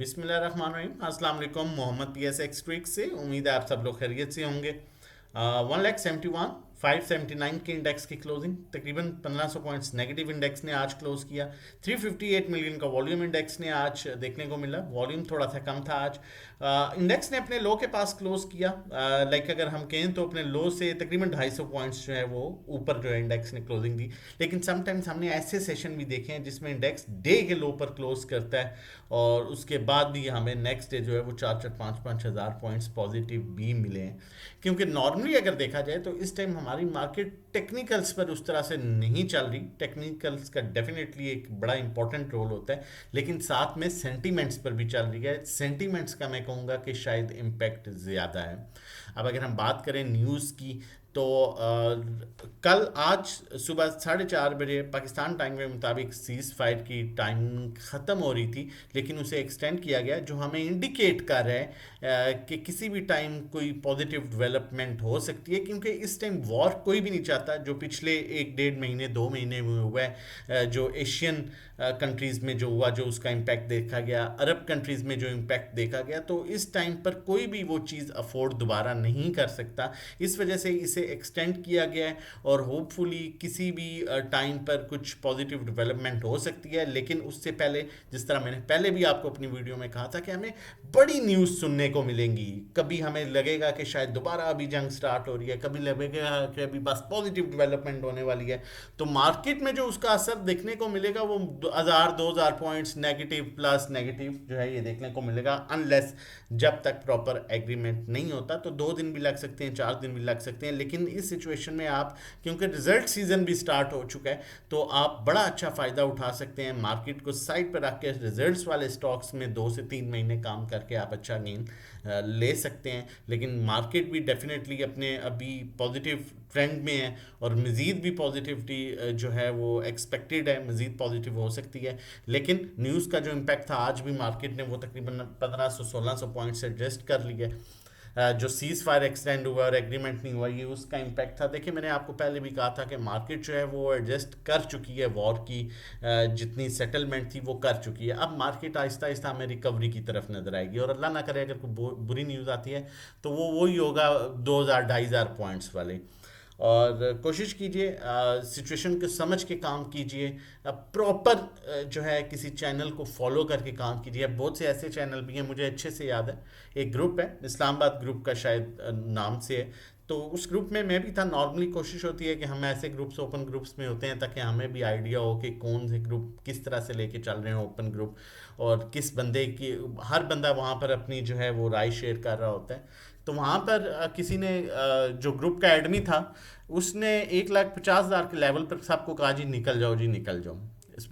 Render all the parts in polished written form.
बिस्मिल्लाहिर्रहमानिर्रहीम। अस्सलाम वालेकुम। Mohammad P S X trick से उम्मीद है आप सब लोग खैरियत से होंगे। 1,71,579 के इंडेक्स की क्लोजिंग, तकरीबन 1500 पॉइंट्स नेगेटिव इंडेक्स ने आज क्लोज किया। 358 मिलियन का वॉल्यूम इंडेक्स ने आज देखने को मिला। वॉल्यूम थोड़ा सा कम था आज। इंडेक्स ने अपने लो के पास क्लोज किया। लाइक अगर हम कहें तो अपने लो से तकरीबन 250 पॉइंट्स जो है वो ऊपर जो है इंडेक्स ने क्लोजिंग दी। लेकिन समटाइम्स हमने ऐसे सेशन भी देखे हैं जिसमें इंडेक्स डे के लो पर क्लोज करता है और उसके बाद भी हमें नेक्स्ट डे जो है वो 4-4 5-5 हज़ार पॉइंट्स पॉजिटिव भी मिले हैं। क्योंकि नॉर्मली अगर देखा जाए तो इस टाइम हमारी मार्केट टेक्निकल्स पर उस तरह से नहीं चल रही। टेक्निकल्स का डेफिनेटली एक बड़ा इंपॉर्टेंट रोल होता है, लेकिन साथ में सेंटीमेंट्स पर भी चल रही है। सेंटीमेंट्स का मैं कहूँगा कि शायद इम्पैक्ट ज़्यादा है। अब अगर हम बात करें न्यूज़ की तो कल आज सुबह 4:30 बजे पाकिस्तान टाइम के मुताबिक सीज़ फायर की टाइम ख़त्म हो रही थी, लेकिन उसे एक्सटेंड किया गया, जो हमें इंडिकेट कर रहा है कि किसी भी टाइम कोई पॉजिटिव डेवलपमेंट हो सकती है। क्योंकि इस टाइम वॉर कोई भी नहीं चाहता। जो पिछले 1-1.5 महीने 2 महीने में हुआ है, जो एशियन कंट्रीज़ में जो हुआ, जो उसका इम्पैक्ट देखा गया, अरब कंट्रीज़ में जो इम्पैक्ट देखा गया, तो इस टाइम पर कोई भी वो चीज़ अफोर्ड दोबारा नहीं कर सकता। इस वजह से इसे एक्सटेंड किया गया है और होपफुली किसी भी टाइम पर कुछ पॉजिटिव डेवलपमेंट हो सकती है। लेकिन उससे पहले, जिस तरह मैंने पहले भी आपको अपनी वीडियो में कहा था कि हमें बड़ी न्यूज़ सुनने को मिलेंगी। कभी हमें लगेगा कि शायद दोबारा अभी जंग स्टार्ट हो रही है, कभी लगेगा कि अभी बस पॉजिटिव डेवलपमेंट होने वाली है। तो मार्केट में जो उसका असर देखने को मिलेगा वो 1,000-2,000 पॉइंट्स नेगेटिव प्लस नेगेटिव जो है ये देखने को मिलेगा, अनलेस जब तक प्रॉपर एग्रीमेंट नहीं होता। तो 2 दिन भी लग सकते हैं, 4 दिन भी लग सकते हैं। लेकिन इस सिचुएशन में आप, क्योंकि रिजल्ट सीजन भी स्टार्ट हो चुका है, तो आप बड़ा अच्छा फ़ायदा उठा सकते हैं। मार्केट को साइड पर रख के रिजल्ट्स वाले स्टॉक्स में 2 से 3 महीने काम करके आप अच्छा गेन ले सकते हैं। लेकिन मार्केट भी डेफिनेटली अपने अभी पॉजिटिव ट्रेंड में है और मज़ीद भी पॉजिटिविटी जो है वो एक्सपेक्टेड है, मज़ीद पॉजिटिव हो सकती है। लेकिन न्यूज़ का जो इम्पैक्ट था आज भी मार्केट ने वो तकरीबन 1500-1600 पॉइंट से एडजस्ट कर लिया है। जो सीज़ फायर एक्सटेंड हुआ और एग्रीमेंट नहीं हुआ, ये उसका इम्पैक्ट था। देखिए, मैंने आपको पहले भी कहा था कि मार्केट जो है वो एडजस्ट कर चुकी है, वॉर की जितनी सेटलमेंट थी वो कर चुकी है। अब मार्केट आहिस्ता आहिस्ता हमें रिकवरी की तरफ नजर आएगी और अल्लाह ना करे अगर कोई बुरी न्यूज़ आती है तो वो वही होगा 2,000-2,500 पॉइंट्स वाले। और कोशिश कीजिए, सिचुएशन को समझ के काम कीजिए, प्रॉपर जो है किसी चैनल को फॉलो करके काम कीजिए। अब बहुत से ऐसे चैनल भी हैं, मुझे अच्छे से याद है, एक ग्रुप है इस्लामाबाद ग्रुप का शायद नाम से है, तो उस ग्रुप में मैं भी था। नॉर्मली कोशिश होती है कि हम ऐसे ग्रुप्स, ओपन ग्रुप्स में होते हैं ताकि हमें भी आइडिया हो कि कौन से ग्रुप किस तरह से लेके चल रहे हैं ओपन ग्रुप, और किस बंदे की, हर बंदा वहाँ पर अपनी जो है वो राय शेयर कर रहा होता है। तो वहाँ पर किसी ने जो ग्रुप का एडमी था उसने 1,50,000 के लेवल पर सबको कहा जी निकल जाओ, जी निकल जाओ।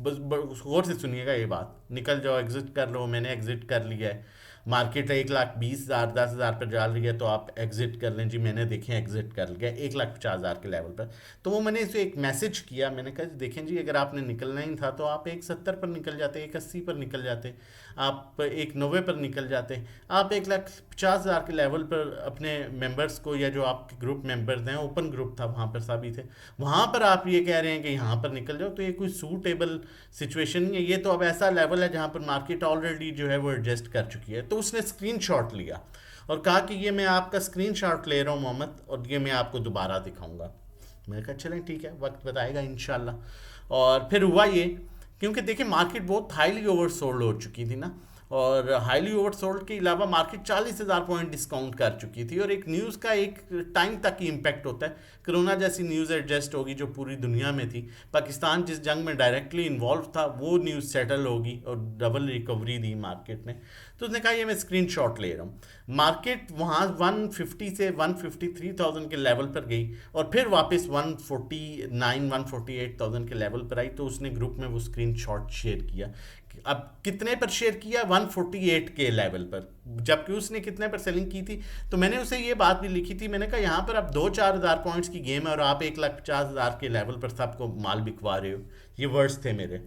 बस गौर से सुनिएगा ये बात, निकल जाओ, एग्जिट कर लो। मैंने एग्जिट कर लिया है। मार्केट 1,20,000 10,000 पर जा रही है तो आप एग्जिट कर लें जी। मैंने देखें एग्जिट कर लिया 1,50,000 के लेवल पर। तो वो मैंने इसे एक मैसेज किया, मैंने कहा देखें जी, अगर आपने निकलना ही था तो आप 1,70 पर निकल जाते, 1,80 पर निकल जाते, आप 1,90 पर निकल जाते। आप 1,50,000 के लेवल पर अपने मेंबर्स को, या जो आपके ग्रुप मेंबर्स हैं, ओपन ग्रुप था वहाँ पर सभी थे, वहाँ पर आप ये कह रहे हैं कि यहाँ पर निकल जाओ, तो ये कोई सूटेबल सिचुएशन नहीं है। ये तो अब ऐसा लेवल है जहाँ पर मार्केट ऑलरेडी जो है वो एडजस्ट कर चुकी है। तो उसने स्क्रीनशॉट लिया और कहा कि ये मैं आपका स्क्रीनशॉट ले रहा हूँ मोहम्मद, और ये मैं आपको दोबारा दिखाऊंगा। मैंने कहा चलें ठीक है, वक्त बताएगा इंशाल्लाह। और फिर हुआ ये, क्योंकि देखिए मार्केट बहुत हाईली ओवरसोल्ड हो चुकी थी ना, और हाईली ओवरसोल्ड के अलावा मार्केट 40,000 पॉइंट डिस्काउंट कर चुकी थी। और एक न्यूज़ का एक टाइम तक ही इम्पैक्ट होता है। कोरोना जैसी न्यूज़ एडजस्ट होगी जो पूरी दुनिया में थी, पाकिस्तान जिस जंग में डायरेक्टली इन्वॉल्व था वो न्यूज़ सेटल होगी और डबल रिकवरी दी मार्केट ने। तो उसने कहा ये मैं स्क्रीनशॉट ले रहा हूँ। मार्केट वहाँ 150 से 153,000 के लेवल पर गई और फिर वापस 149-148,000 के लेवल पर आई। तो उसने ग्रुप में वो स्क्रीनशॉट शेयर किया। अब कितने पर शेयर किया? 148 के लेवल पर, जबकि उसने कितने पर सेलिंग की थी। तो मैंने उसे ये बात भी लिखी थी, मैंने कहा यहाँ पर अब 2-4 हज़ार पॉइंट्स की गेम है और आप 1,50,000 के लेवल पर सबको माल बिकवा रहे हो। ये वर्ड्स थे मेरे।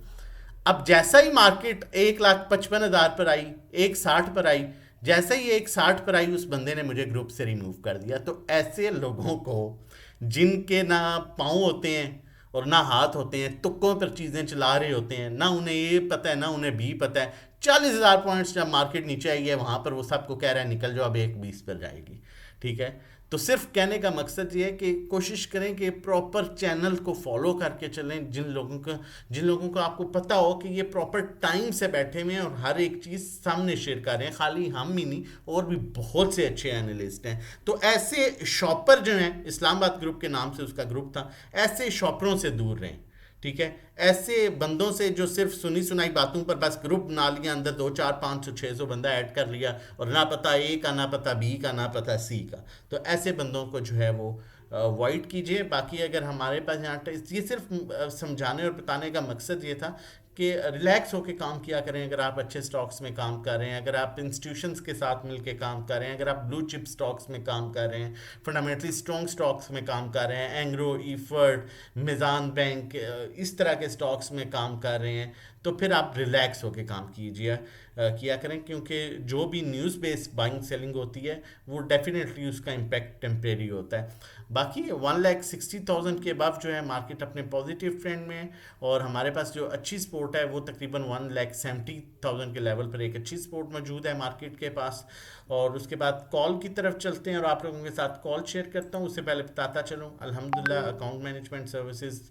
अब जैसा ही मार्केट 1,55,000 पर आई, 1,60 पर आई, जैसे ही 1,60 पर आई उस बंदे ने मुझे ग्रुप से रिमूव कर दिया। तो ऐसे लोगों को, जिनके ना पाँव होते हैं और ना हाथ होते हैं, तुक्कों पर चीज़ें चला रहे होते हैं, ना उन्हें ये पता है ना उन्हें भी पता है 40,000 पॉइंट्स जब मार्केट नीचे आई है वहां पर वो सबको कह रहा है निकल जाओ, अब 1.20 पर जाएगी। ठीक है, तो सिर्फ कहने का मकसद ये है कि कोशिश करें कि प्रॉपर चैनल को फॉलो करके चलें, जिन लोगों को आपको पता हो कि ये प्रॉपर टाइम से बैठे हुए हैं और हर एक चीज़ सामने शेयर कर रहे हैं, खाली हम ही नहीं और भी बहुत से अच्छे एनालिस्ट हैं। तो ऐसे शॉपर जो हैं, इस्लामाबाद ग्रुप के नाम से उसका ग्रुप था, ऐसे शॉपरों से दूर रहें। ठीक है, ऐसे बंदों से जो सिर्फ सुनी सुनाई बातों पर बस ग्रुप बना लिया, अंदर 2 4 5 600 बंदा ऐड कर लिया और ना पता ए का, ना पता बी का, ना पता सी का, तो ऐसे बंदों को जो है वो अवॉइड कीजिए। बाकी अगर हमारे पास यहाँ ये सिर्फ समझाने और बताने का मकसद ये था कि रिलैक्स होकर काम किया करें। अगर आप अच्छे स्टॉक्स में काम कर रहे हैं, अगर आप इंस्टीट्यूशंस के साथ मिलकर काम कर रहे हैं, अगर आप ब्लू चिप स्टॉक्स में काम कर रहे हैं, फंडामेंटली स्ट्रॉन्ग स्टॉक्स में काम कर रहे हैं, एंग्रो, ईफर्ट, मिज़ान बैंक, इस तरह के स्टॉक्स में काम कर रहे हैं, तो फिर आप रिलैक्स होकर काम किया करें, क्योंकि जो भी न्यूज़ बेस्ड बाइंग सेलिंग होती है वो डेफिनेटली उसका इम्पैक्ट टेम्परेरी होता है। बाकी 1,60,000 के अबव जो है मार्केट अपने पॉजिटिव ट्रेंड में है, और हमारे पास जो अच्छी सपोर्ट है वो तकरीबन 1,70,000 के लेवल पर एक अच्छी सपोर्ट मौजूद है मार्केट के पास। और उसके बाद कॉल की तरफ चलते हैं और आप लोगों के साथ कॉल शेयर करता हूँ। उससे पहले बताता चलूँ, अल्हम्दुलिल्लाह अकाउंट मैनेजमेंट सर्विसेज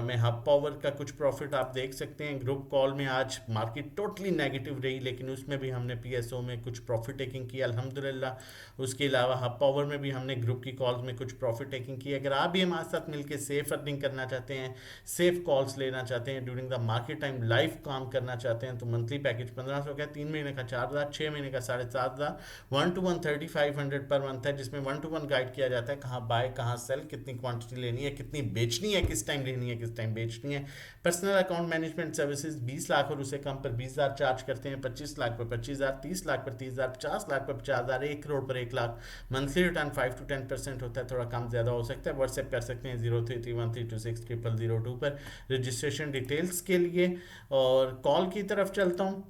में हब पावर का कुछ प्रॉफिट आप देख सकते हैं। ग्रुप कॉल में आज मार्केट टोटली नेगेटिव रही, लेकिन उसमें भी हमने पीएसओ में कुछ प्रॉफिट टेकिंग की अल्हम्दुलिल्लाह। उसके अलावा हब पावर में भी हमने ग्रुप की कॉल्स में कुछ प्रॉफिट टेकिंग की। अगर आप भी हमारे साथ मिलकर सेफ अर्निंग करना चाहते हैं, सेफ कॉल्स लेना चाहते हैं, during the market time live काम करना चाहते हैं, तो मंथली पैकेज 1500 का है, 3 महीने का 4,000, 6 महीने का 7,500, 1-to-1 3500 पर मंथ है, जिसमें 1-to-1 गाइड किया जाता है कहाँ बाय, कहाँ सेल, कितनी क्वांटिटी लेनी है, कितनी बेचनी है, किस टाइम लेनी है, किस टाइम बेचनी है। Personal account management services 20 lakh और उससे कम पर 20,000 चार्ज करते हैं, 25 लाख पर 25,000, 30 लाख पर 30,000, 50 लाख पर 50,000, 1 करोड़ पर 1 लाख। मंथली रिटर्न 5 to 10% होता है, थोड़ा कम ज़्यादा हो सकता है। व्हाट्सएप कर सकते हैं 0331326002 पर रजिस्ट्रेशन डिटेल्स के लिए। और कॉल की तरफ चलता हूँ,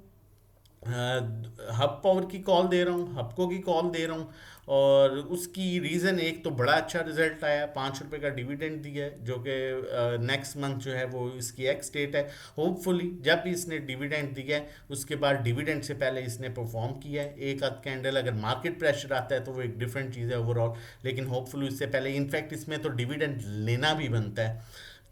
हब पावर की कॉल दे रहा हूँ, हबको की कॉल दे रहा हूँ, और उसकी रीज़न एक तो बड़ा अच्छा रिजल्ट आया, 5 रुपये का डिविडेंड दिया है, जो कि नेक्स्ट मंथ जो है वो इसकी एक्स डेट है। होपफुली जब भी इसने डिविडेंड दिया है उसके बाद डिविडेंड से पहले इसने परफॉर्म किया है। एक आध कैंडल अगर मार्केट प्रेशर आता है तो वो एक डिफरेंट चीज़ है ओवरऑल, लेकिन होपफुली उससे पहले इनफैक्ट इसमें तो डिविडेंड लेना भी बनता है।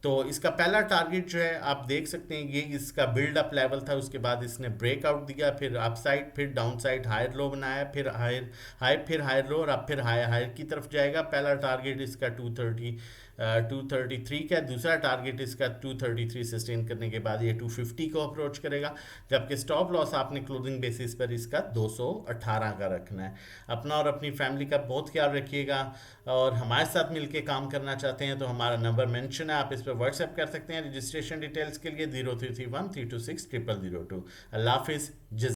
तो इसका पहला टारगेट जो है आप देख सकते हैं, ये इसका बिल्डअप लेवल था, उसके बाद इसने ब्रेकआउट दिया, फिर अपसाइड, फिर डाउनसाइड, हायर लो बनाया, फिर हायर हाई, फिर हायर लो, और अब फिर हायर हायर की तरफ जाएगा। पहला टारगेट इसका 233 का है, दूसरा टारगेट इसका 233 सस्टेन करने के बाद ये 250 को अप्रोच करेगा, जबकि स्टॉप लॉस आपने क्लोजिंग बेसिस पर इसका 218 का रखना है। अपना और अपनी फैमिली का बहुत ख्याल रखिएगा, और हमारे साथ मिलके काम करना चाहते हैं तो हमारा नंबर मेंशन है, आप इस पर व्हाट्सएप कर सकते हैं रजिस्ट्रेशन डिटेल्स के लिए 0331326002। अल्लाह हाफिज़।